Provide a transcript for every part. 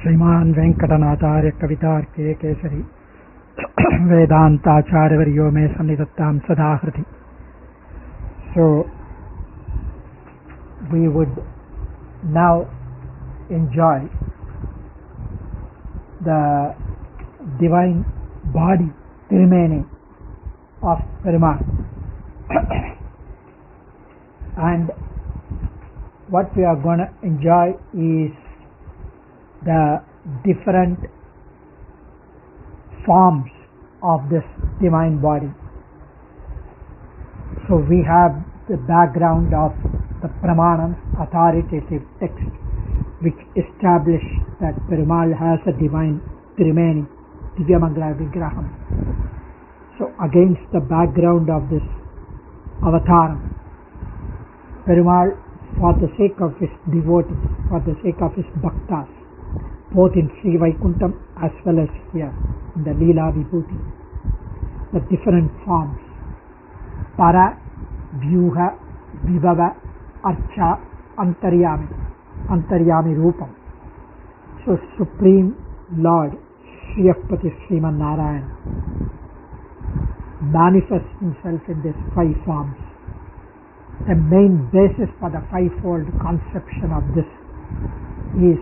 श्रीमान् वेंकटनाथार्य कवितार्के केसरी वेदांताचार्यवर्यो मे सन्निधत्तां सदा हृदि. So we would now enjoy the divine body remaining of Perumal. And what we are going to enjoy is the different forms of this divine body. So we have the background of the Pramanam, authoritative text, which establish that Perumal has a divine Trimeni, Divyamangala Vigraham. So against the background of this avataram, Perumal, for the sake of his devotees, for the sake of his bhaktas, both in Sri Vaikuntham as well as here in the Leela Vibhuti, the different forms, Para, Vyuha, Vibhava, Archa, Antaryami Rupam. So Supreme Lord Shriyapati Sriman Narayan manifests himself in these five forms. The main basis for the fivefold conception of this is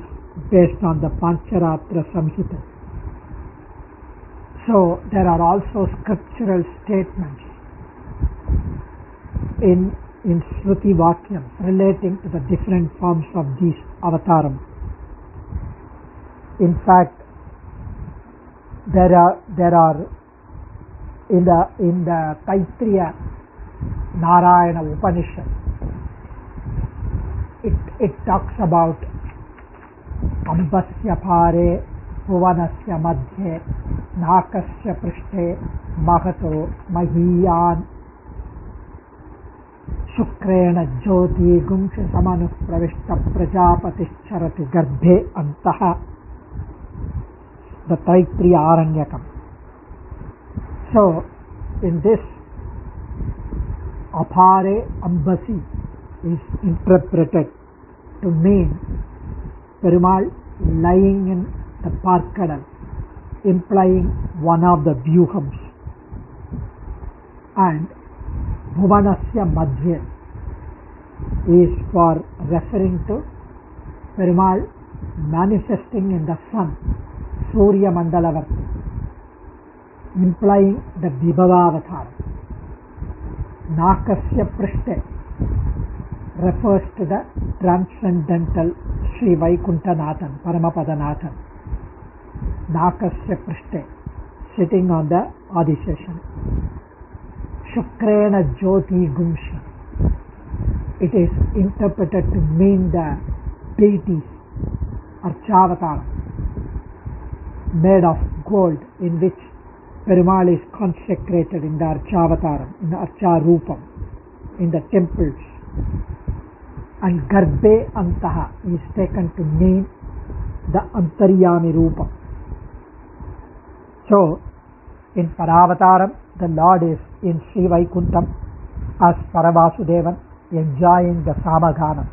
based on the Pancharatra Samhita. So there are also scriptural statements in Shruti Vakyam relating to the different forms of these avataram. In fact, there are in the Taittiriya Narayana Upanishad, it talks about Ambasya Phare Bhuvanasya Madhye Nakasya Prishte Mahato Mahiyan Shukrena Jyoti Gumsha Samanu Pravishta Prajapatisharati Garbhe Antaha, the Taittiriya Aranyakam. So in this, Apare Ambasi is interpreted to mean Perumal lying in the Parkadal, implying one of the Vyuhams. And Bhuvanasya Madhya is for referring to Perumal manifesting in the sun, Surya Mandalavarti, implying the Vibhavavatara. Nakasya Prishte refers to the transcendental Sri Vaikuntanathan, Paramapadanathan. Nakasya Prishte, sitting on the Adiseshan. Shukrena Jyoti Gumsha, it is interpreted to mean the deities, Archavataram, made of gold, in which Perumal is consecrated in the Archavataram, in the Archarupam, in the temples. And Garbhe Antaha is taken to mean the Antaryami Rupam. So, in Paravataram, the Lord is in Sri Vaikuntham as Paravasudevan, enjoying the Samaghanam,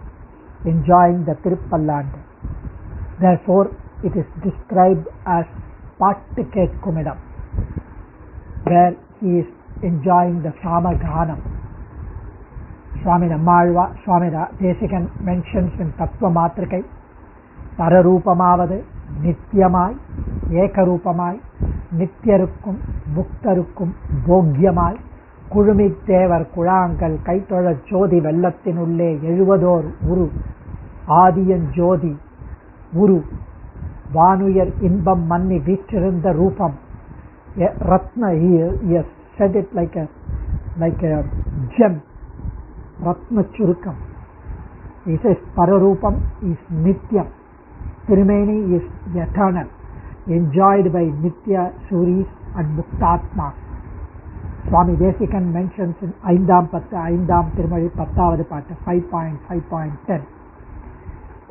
enjoying the Tirupallanda. Therefore, it is described as Pattikate Kumidam, where he is enjoying the Samaghanam. Swami Desikan mentions in Tattva Matrikai, Pararupamavadu, Nityamai, Ekarupamai, Nityarukkum, Muktarukkum, Bhogyamai, Kulumittevar Kulangal, Kaitola Jodi Vellattinulle, Eluvadoor Uru, Adiyan Jodi, Uru, Vanuyar Inbam Manni Vichirunda Rupam, Ratna, he has said it like a gem, Ratna Churukam. He says Pararupam is Nityam, Trimeni is eternal, enjoyed by Nitya Suris and Muktatmas. Swami Desikan mentions in Aindam Tirumali Pattavadu Patta 5.5.10.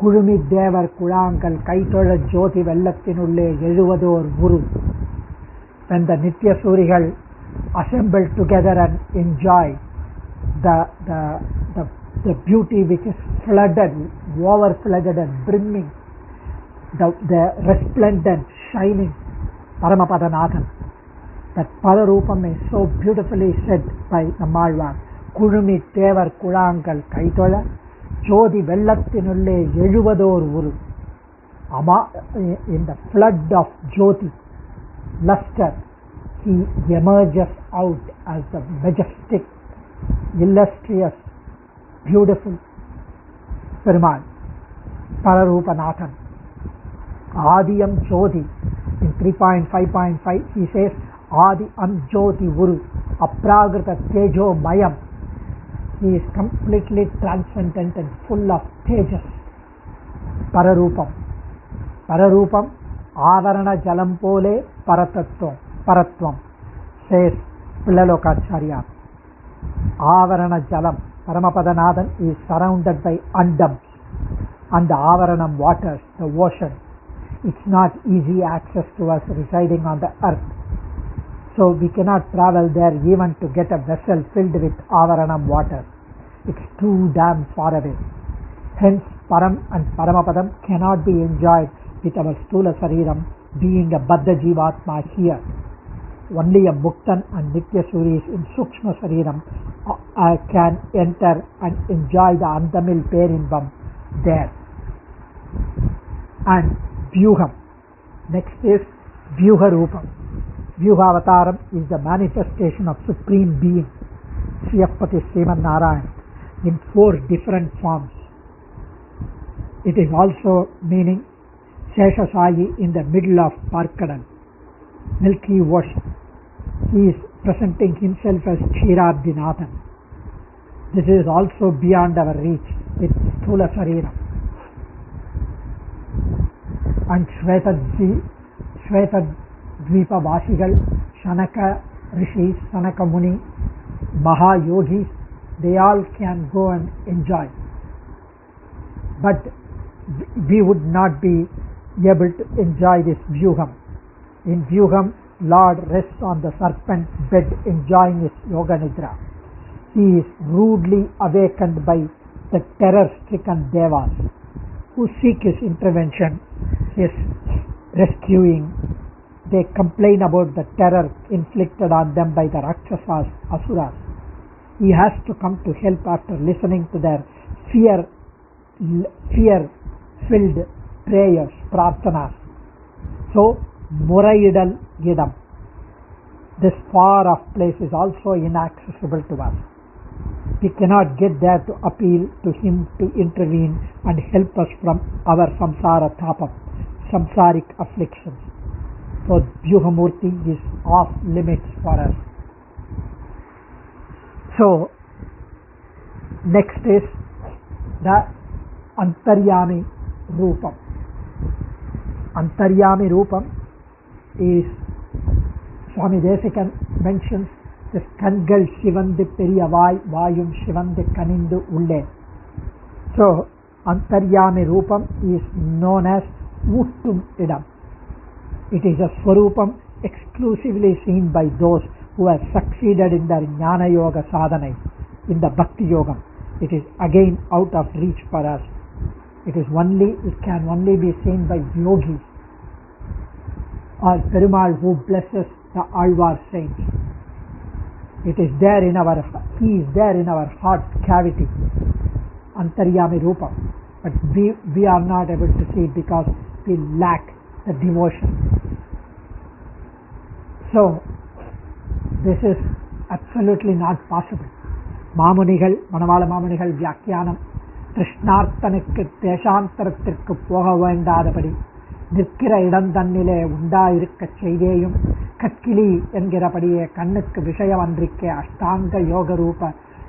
Kulumi Devar Kulangal Kaitola Jyoti Vellattinulle Eluvadoor Guru. When the Nitya Surigal assemble together and enjoy the beauty which is flooded, over flooded and brimming the resplendent, shining Paramapadanathan. That Padarupam is so beautifully said by Nammalvar. Kulumi Tevar Kulangal Kaitola, Jodi Vellatinule Yezhuvador Uru. In the flood of Jyoti, luster, he emerges out as the majestic, illustrious, beautiful Perumal, Pararupanathan. Adiyam Jyoti, in 3.5.5 he says, Adi Am Jyoti Uru, Apragrata Tejo Mayam. He is completely transcendent and full of tejas. Pararupam. Pararupam, Avarana Jalam Pole Paratvam, says Pillalokacharya. Avarana Jalam, Paramapadanathan is surrounded by Andams and the Avaranam waters, the ocean. It's not easy access to us residing on the earth. So we cannot travel there even to get a vessel filled with Avaranam water. It's too damn far away. Hence, Param and Paramapadam cannot be enjoyed with our Stula Sariram being a Baddha Jivatma here. Only a Muktan and Nitya Suris in Sukshma Sariram can enter and enjoy the Andamil Perinvam there. And Vyuham. Next is Vyuha Rupam. Vyuha Avataram is the manifestation of Supreme Being, Sriyapati Sriman Narayan, in 4 different forms. It is also meaning Sheshasayi in the middle of Parkadan, milky ocean. He is presenting himself as Kshetrabdinathan. This is also beyond our reach with Sthula Sarira. And Shvetadvipa Vasigal, Shanaka Rishis, Sanaka Muni, Mahayogis, they all can go and enjoy. But we would not be able to enjoy this Vyuham. In Vyuham, Lord rests on the serpent bed enjoying his Yoga Nidra. He is rudely awakened by the terror-stricken Devas who seek his intervention, his rescuing. They complain about the terror inflicted on them by the Rakshasas, Asuras. He has to come to help after listening to their fear-filled prayers, prarthanas. So, Muraidal Gidam. This far off place is also inaccessible to us. We cannot get there to appeal to him to intervene and help us from our samsara tapam, samsaric afflictions. So Vyuhamurti is off limits for us. So next is the Antaryami Rupam. Antaryami Rupam is, Swami Desikan mentions, the Kangal Shivandu Periyavai Vayum Shivandu Kanindu Ulle. So Antaryami Rupam is known as Uttum Idam. It is a Swarupam exclusively seen by those who have succeeded in their Jnana Yoga sadhana, in the Bhakti Yogam. It is again out of reach for us. It can only be seen by yogis or Perumal who blesses the Alvar saints. He is there in our heart cavity, Antaryami Rupa, but we are not able to see it because we lack the devotion. So this is absolutely not possible. Mamunigal, Manavala Mamunigal Vyakyanam, Krishnarthanikku Deshantaratthirkku போக வேண்டாதபடி நிற்கிற இடம் தன்னிலே உண்டாயிருக்க செய்தேயும் கற்கிளி என்கிறபடியே கண்ணுக்கு விஷயமன்றிக்கே அஷ்டாங்க யோக ரூப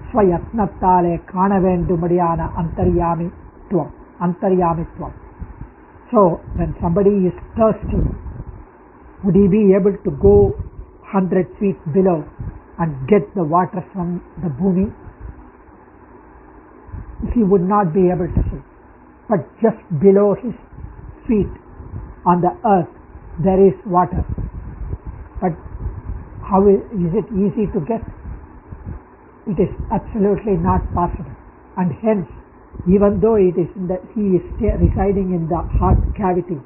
ஸ்வயத்னத்தாலே காண வேண்டும்படியான அந்தர்யாமித்துவம். So when somebody is thirsty, would he be able to go 100 feet below and get the water from the bhumi? He would not be able to see. But just below his feet on the earth there is water. But how is it easy to get? It is absolutely not possible. And hence even though it is he is residing in the heart cavity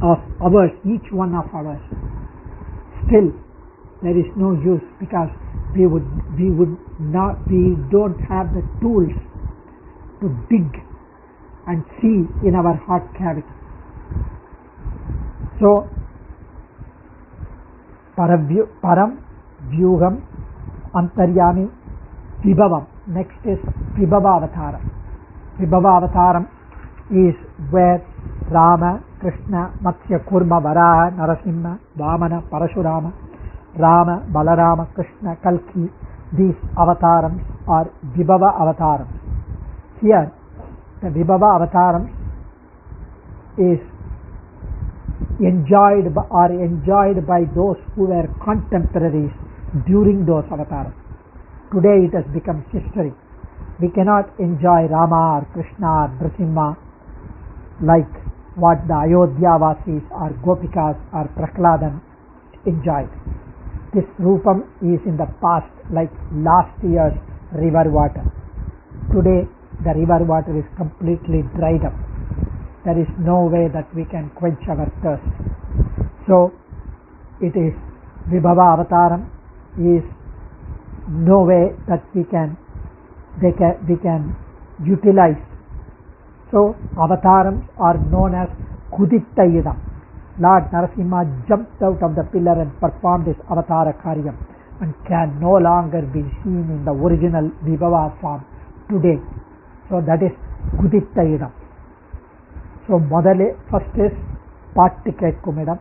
of ours, each one of ours, still there is no use, because we don't have the tools to dig and see in our heart cavity. So Param, Vyuham, Antaryami, Vibhavam. Next is Vibhava Avataram. Vibhava Avataram is where Rama, Krishna, Matsya, Kurma, Varaha, Narasimha, Vamana, Parashurama, Rama, Balarama, Krishna, Kalki, these avatars are Vibhava Avatarams. Here, the Vibhava Avatarams is enjoyed by those who were contemporaries during those avatars. Today it has become history. We cannot enjoy Rama or Krishna or Narasimha like what the Ayodhya Vasis or Gopikas or Prahladan enjoyed. This Rupam is in the past, like last year's river water. Today the river water is completely dried up. There is no way that we can quench our thirst. So it is Vibhava Avataram is no way that we can utilize. So Avatarams are known as Kudittayidam. Lord Narasimha jumped out of the pillar and performed his Avatara Karyam and can no longer be seen in the original Vibhava form today. So that is Kudittayidam. So first is Pattikate Kumidam,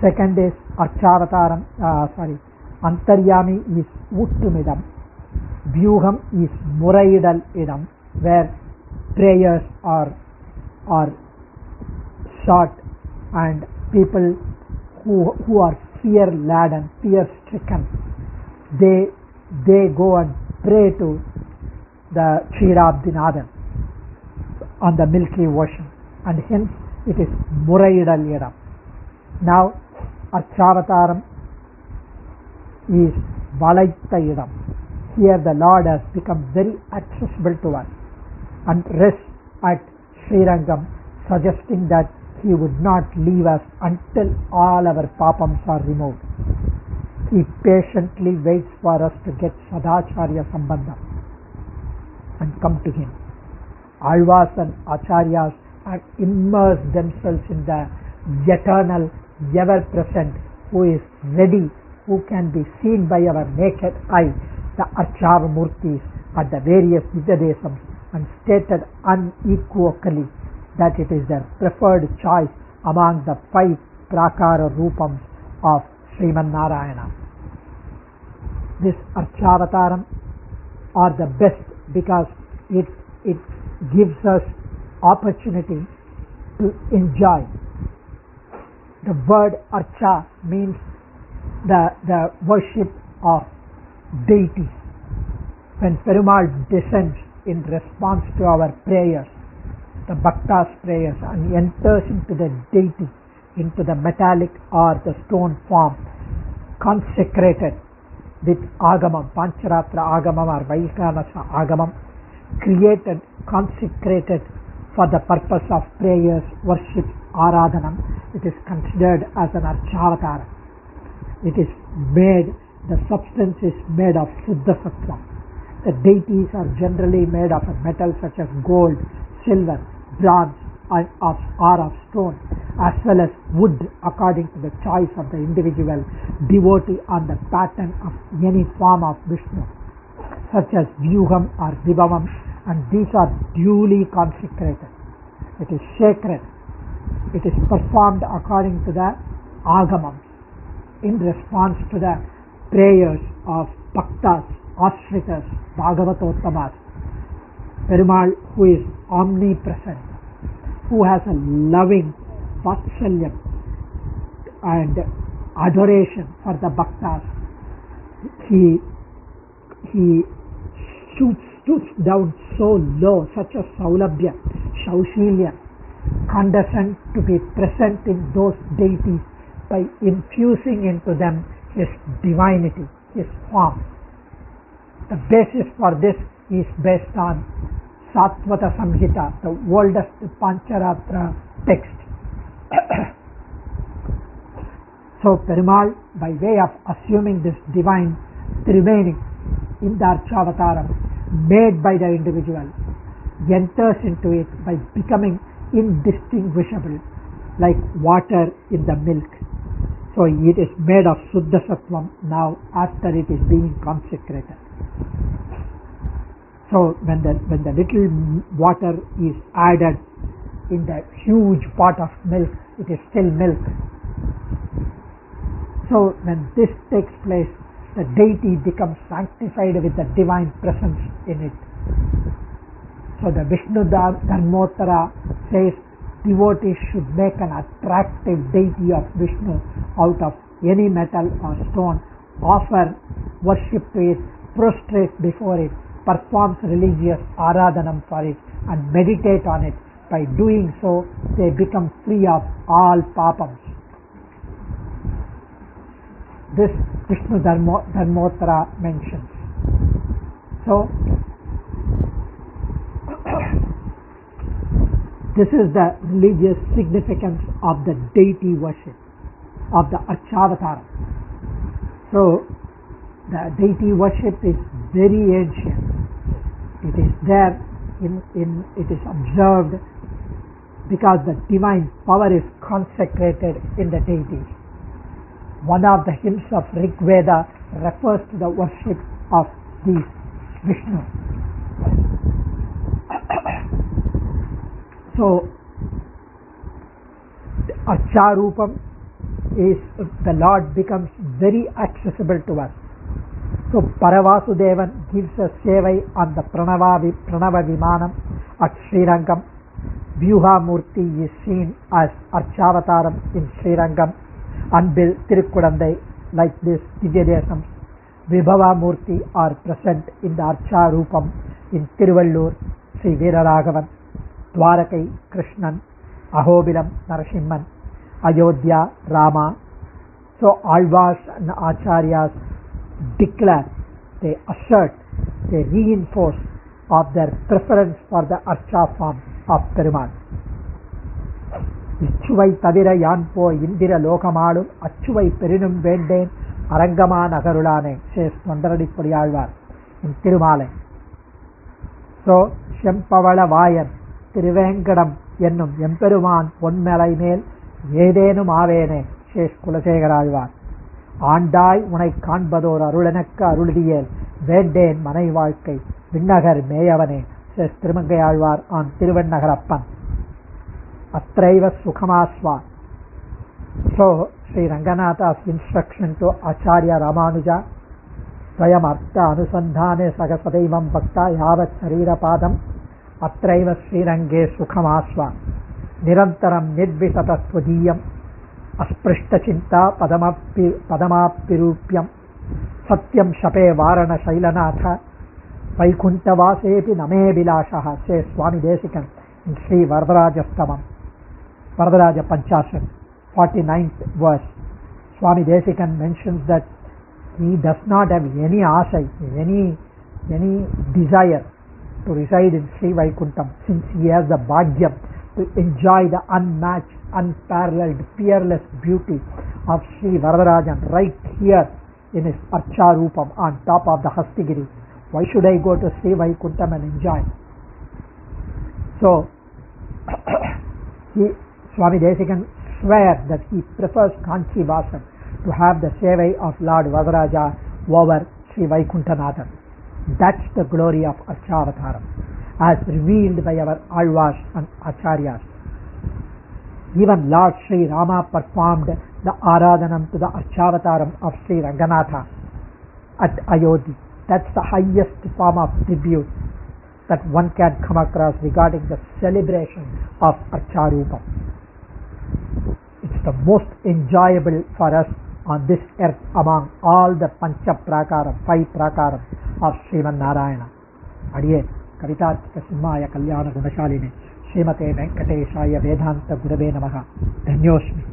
second is Archavataram, Antaryami is Uttumidam, Vyuham is Muraidal Idam, where prayers are sought and people who are fear-laden, fear-stricken, they go and pray to the Kshetrabdinadan on the Milky Ocean, and hence it is Muraidal Idam. Now Archavataram is Valaita Idam. Here the Lord has become very accessible to us and rests at Srirangam, suggesting that He would not leave us until all our papams are removed. He patiently waits for us to get Sadacharya Sambandham and come to Him. Alvas and Acharyas have immersed themselves in the eternal, ever-present, who is ready, who can be seen by our naked eye, the Archava Murtis at the various Vidyadesams, and stated unequivocally that it is their preferred choice among the 5 Prakara Rupams of Sriman Narayana. This Archavataram are the best because it gives us opportunity to enjoy. The word Archa means the worship of deities. When Perumal descends in response to our prayers, the Bhakta's prayers, and enters into the deity, into the metallic or the stone form, consecrated with Agamam, Pancharatra Agamam or Vaikhanasa Agamam, created, consecrated for the purpose of prayers, worship, Aradhanam, it is considered as an Archavatara. It is made, the substance is made of Siddha Sattva. The deities are generally made of a metal such as gold, silver, bronze, or of stone, as well as wood according to the choice of the individual devotee on the pattern of any form of Vishnu, such as Vyuham or Vibhavam, and these are duly consecrated. It is sacred. It is performed according to the Agamam in response to the prayers of Bhaktas, Ashritas, Bhagavatottamas. Perumal, who is omnipresent, who has a loving Vatsalyam and adoration for the Bhaktas, he stoops down so low, such as Saulabhya, Shaushilya, condescend to be present in those deities by infusing into them His divinity, His form. The basis for this is based on Satvata Samhita, the oldest Pancharatra text. So Perumal, by way of assuming this divine Trimeni in the Archavataram made by the individual, enters into it by becoming indistinguishable like water in the milk. So it is made of Suddha Sattvam now after it is being consecrated. So when the little water is added in the huge pot of milk, it is still milk. So when this takes place, the deity becomes sanctified with the divine presence in it. So the Vishnu Dharmottara says devotees should make an attractive deity of Vishnu out of any metal or stone, offer worship to it, prostrate before it, performs religious aradhanam for it, and meditate on it. By doing so, they become free of all papams. This Vishnu Dharmottara mentions. So, this is the religious significance of the deity worship, of the Archavatara. So, the deity worship is very ancient. It is there, it is observed because the divine power is consecrated in the deities. One of the hymns of Rig Veda refers to the worship of these Vishnu. So, Archarupam is, the Lord becomes very accessible to us. So, Paravasudevan gives a sevai on the Pranava Vimanam at Srirangam. Vyuha Murti is seen as Archavataram in Srirangam. Anbil Tirukudandai, like this Divyadesam. Vibhava Murti are present in the Archarupam in Tiruvallur, Sri Veeraraghavan, Dwarakai Krishnan, Ahobilam Narasimhan, Ayodhya Rama. So Alvas and Acharyas declare, they assert, they reinforce of their preference for the Archa form of Perumal. Ichuvai Tavira Yanpo Indira Lokamalu Achuvai Perinum Vendane Arangama Nagarulane, says Mandaradipudi Alvar in Tirumale. So Shempavala Vayan Tiruvengadam Yennum Emperuman Ponmelai Mel Yedenum Avene, says Kulasekara Alvar. Andai Unai Kanbador Arulanaka Aruldiel Vendane Manai Valkai Vinnagar Meyavane, says Tirumangai Alvar on Tiruvannagarappan. Atraiva Sukhamasva. So, Sri Ranganatha's instruction to Acharya Ramanuja, Swayam Artha Anusandhane Sagasadaivam Bhakta Yavat Sarira Padam, Atraiva Sri Range Sukhamasva, Nirantaram Nidvisata Swadiyam, Asprishta Chinta Padamapirupyam, Satyam Shape Varana Shailanatha, Vaikuntavasepi Name Bilashaha, says Swami Desikan in Sri Varadarajastamam. Varadarāja Panchasham, 49th verse. Swami Desikan mentions that he does not have any asai, any desire to reside in Sri Vaikuntham, since he has the bhagyam to enjoy the unmatched, unparalleled, peerless beauty of Sri Varadarajan right here in his Archarupam on top of the Hastigiri. Why should I go to Sri Vaikuntham and enjoy? So, Swami Desikan swears that he prefers Kanchi Vasan to have the sevai of Lord Varadaraja over Sri Vaikunthanathan. That's the glory of Archavataram, as revealed by our Alvas and Acharyas. Even Lord Sri Rama performed the Aradhanam to the Archavataram of Sri Ranganatha at Ayodhya. That's the highest form of tribute that one can come across regarding the celebration of Archarupam. It's the most enjoyable for us on this earth among all the Pancha Prakaram, 5 Prakaram of Sriman Narayana. Adiye Kavitarthika Simhaya Kalyana Gunashaline Srimate Venkateshaya Vedanta Gurave Namaha. Dhanyosmi.